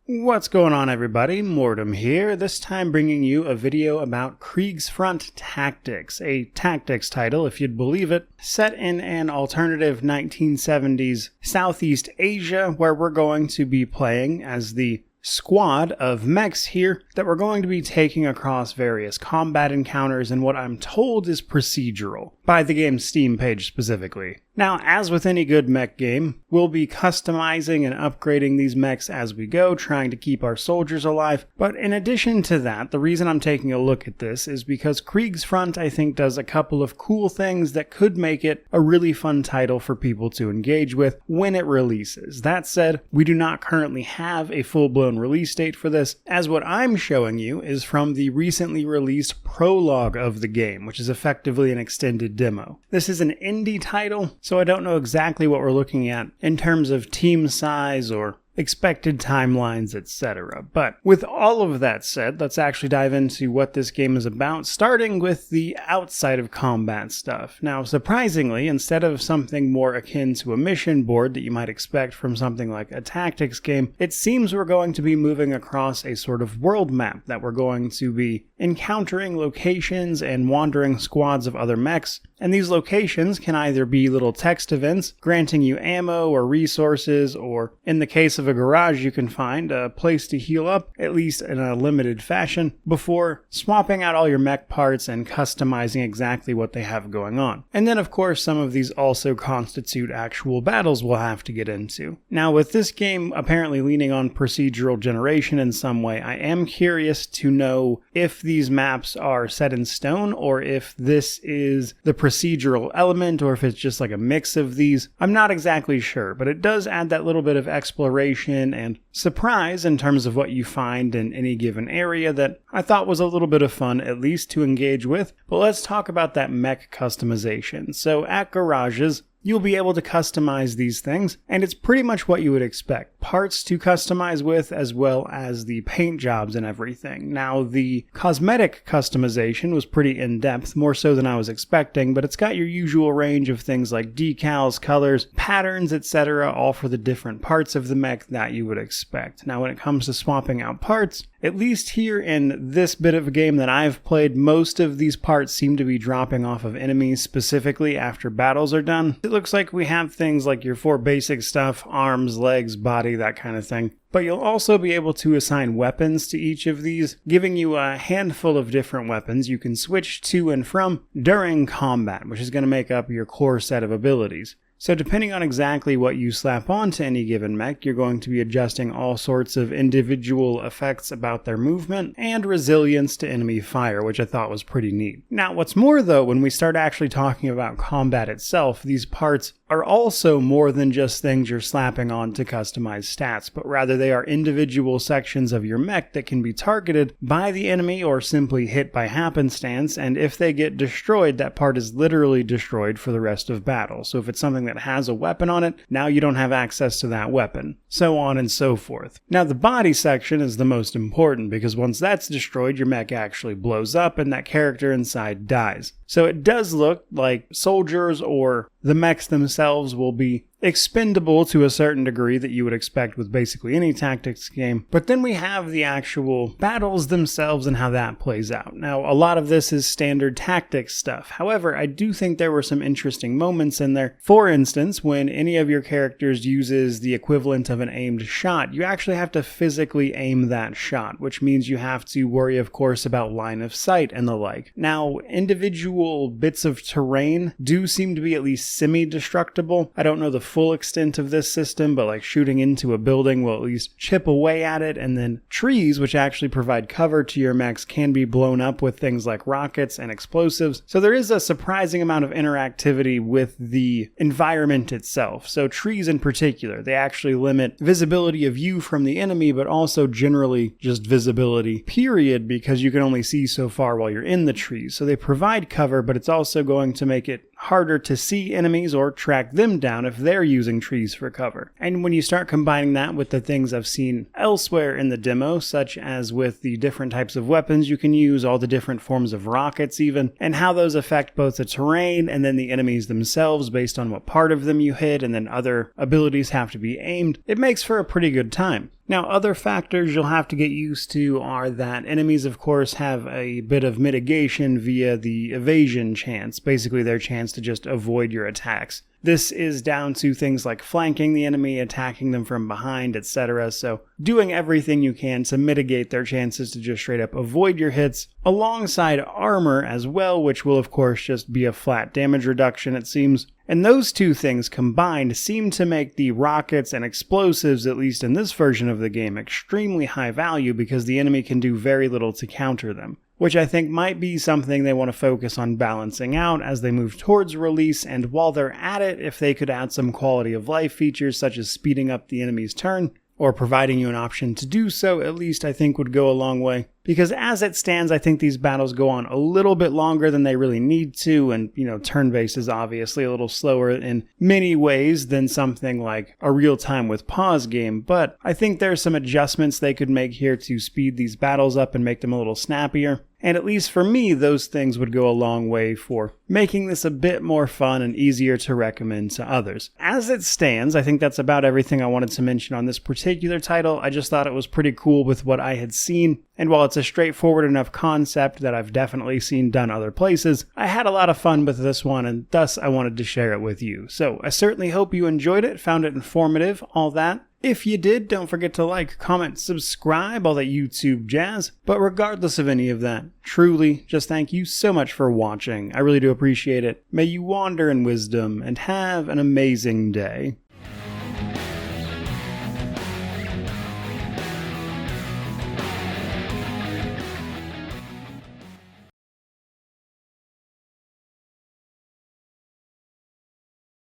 What's going on, everybody? Mortem here, this time bringing you a video about Kriegsfront Tactics, a tactics title, if you'd believe it, set in an alternative 1970s Southeast Asia, where we're going to be playing as the squad of mechs here that we're going to be taking across various combat encounters in what I'm told is procedural, by the game's Steam page specifically. Now, as with any good mech game, we'll be customizing and upgrading these mechs as we go, trying to keep our soldiers alive. But in addition to that, the reason I'm taking a look at this is because Kriegsfront, I think, does a couple of cool things that could make it a really fun title for people to engage with when it releases. That said, we do not currently have a full-blown release date for this, as what I'm showing you is from the recently released prologue of the game, which is effectively an extended demo. This is an indie title, so I don't know exactly what we're looking at in terms of team size or expected timelines, etc. But with all of that said, let's actually dive into what this game is about, starting with the outside of combat stuff. Now, surprisingly, instead of something more akin to a mission board that you might expect from something like a tactics game, it seems we're going to be moving across a sort of world map that we're going to be encountering locations and wandering squads of other mechs. And these locations can either be little text events granting you ammo or resources, or in the case of a garage, you can find a place to heal up, at least in a limited fashion, before swapping out all your mech parts and customizing exactly what they have going on. And then, of course, some of these also constitute actual battles we'll have to get into. Now, with this game apparently leaning on procedural generation in some way, I am curious to know if these maps are set in stone, or if this is the procedural element, or if it's just like a mix of these. I'm not exactly sure, but it does add that little bit of exploration and surprise in terms of what you find in any given area that I thought was a little bit of fun, at least to engage with. But let's talk about that mech customization. So at garages, you'll be able to customize these things, and it's pretty much what you would expect. Parts to customize with, as well as the paint jobs and everything. Now, the cosmetic customization was pretty in-depth, more so than I was expecting, but it's got your usual range of things like decals, colors, patterns, etc., all for the different parts of the mech that you would expect. Now, when it comes to swapping out parts, at least here in this bit of a game that I've played, most of these parts seem to be dropping off of enemies specifically after battles are done. It looks like we have things like your 4 basic stuff, arms, legs, body, that kind of thing. But you'll also be able to assign weapons to each of these, giving you a handful of different weapons you can switch to and from during combat, which is going to make up your core set of abilities. So depending on exactly what you slap onto any given mech, you're going to be adjusting all sorts of individual effects about their movement and resilience to enemy fire, which I thought was pretty neat. Now, what's more though, when we start actually talking about combat itself, these parts are also more than just things you're slapping on to customize stats, but rather they are individual sections of your mech that can be targeted by the enemy or simply hit by happenstance, and if they get destroyed, that part is literally destroyed for the rest of battle. So if it's something that has a weapon on it, now you don't have access to that weapon, so on and so forth. Now, the body section is the most important, because once that's destroyed, your mech actually blows up and that character inside dies. So it does look like soldiers or the mechs themselves will be expendable to a certain degree that you would expect with basically any tactics game. But then we have the actual battles themselves and how that plays out. Now, a lot of this is standard tactics stuff. However, I do think there were some interesting moments in there. For instance, when any of your characters uses the equivalent of an aimed shot, you actually have to physically aim that shot, which means you have to worry, of course, about line of sight and the like. Now, individual bits of terrain do seem to be at least semi-destructible. I don't know the full extent of this system, but like shooting into a building will at least chip away at it, and then trees, which actually provide cover to your mechs, can be blown up with things like rockets and explosives. So there is a surprising amount of interactivity with the environment itself. So trees in particular, they actually limit visibility of you from the enemy, but also generally just visibility, period, because you can only see so far while you're in the trees. So they provide cover, but it's also going to make it harder to see enemies or track them down if they're using trees for cover. And when you start combining that with the things I've seen elsewhere in the demo, such as with the different types of weapons you can use, all the different forms of rockets even, and how those affect both the terrain and then the enemies themselves based on what part of them you hit, and then other abilities have to be aimed, it makes for a pretty good time. Now, other factors you'll have to get used to are that enemies, of course, have a bit of mitigation via the evasion chance, basically their chance to just avoid your attacks. This is down to things like flanking the enemy, attacking them from behind, etc. So doing everything you can to mitigate their chances to just straight up avoid your hits, alongside armor as well, which will of course just be a flat damage reduction, it seems. And those two things combined seem to make the rockets and explosives, at least in this version of the game, extremely high value because the enemy can do very little to counter them, which I think might be something they want to focus on balancing out as they move towards release. And while they're at it, if they could add some quality of life features such as speeding up the enemy's turn, or providing you an option to do so, at least I think would go a long way. Because as it stands, I think these battles go on a little bit longer than they really need to, and, turn-based is obviously a little slower in many ways than something like a real-time with pause game, but I think there's some adjustments they could make here to speed these battles up and make them a little snappier. And at least for me, those things would go a long way for making this a bit more fun and easier to recommend to others. As it stands, I think that's about everything I wanted to mention on this particular title. I just thought it was pretty cool with what I had seen, and while it's a straightforward enough concept that I've definitely seen done other places, I had a lot of fun with this one, and thus I wanted to share it with you. So I certainly hope you enjoyed it, found it informative, all that. If you did, don't forget to like, comment, subscribe, all that YouTube jazz. But regardless of any of that, truly, just thank you so much for watching. I really do appreciate it. May you wander in wisdom and have an amazing day.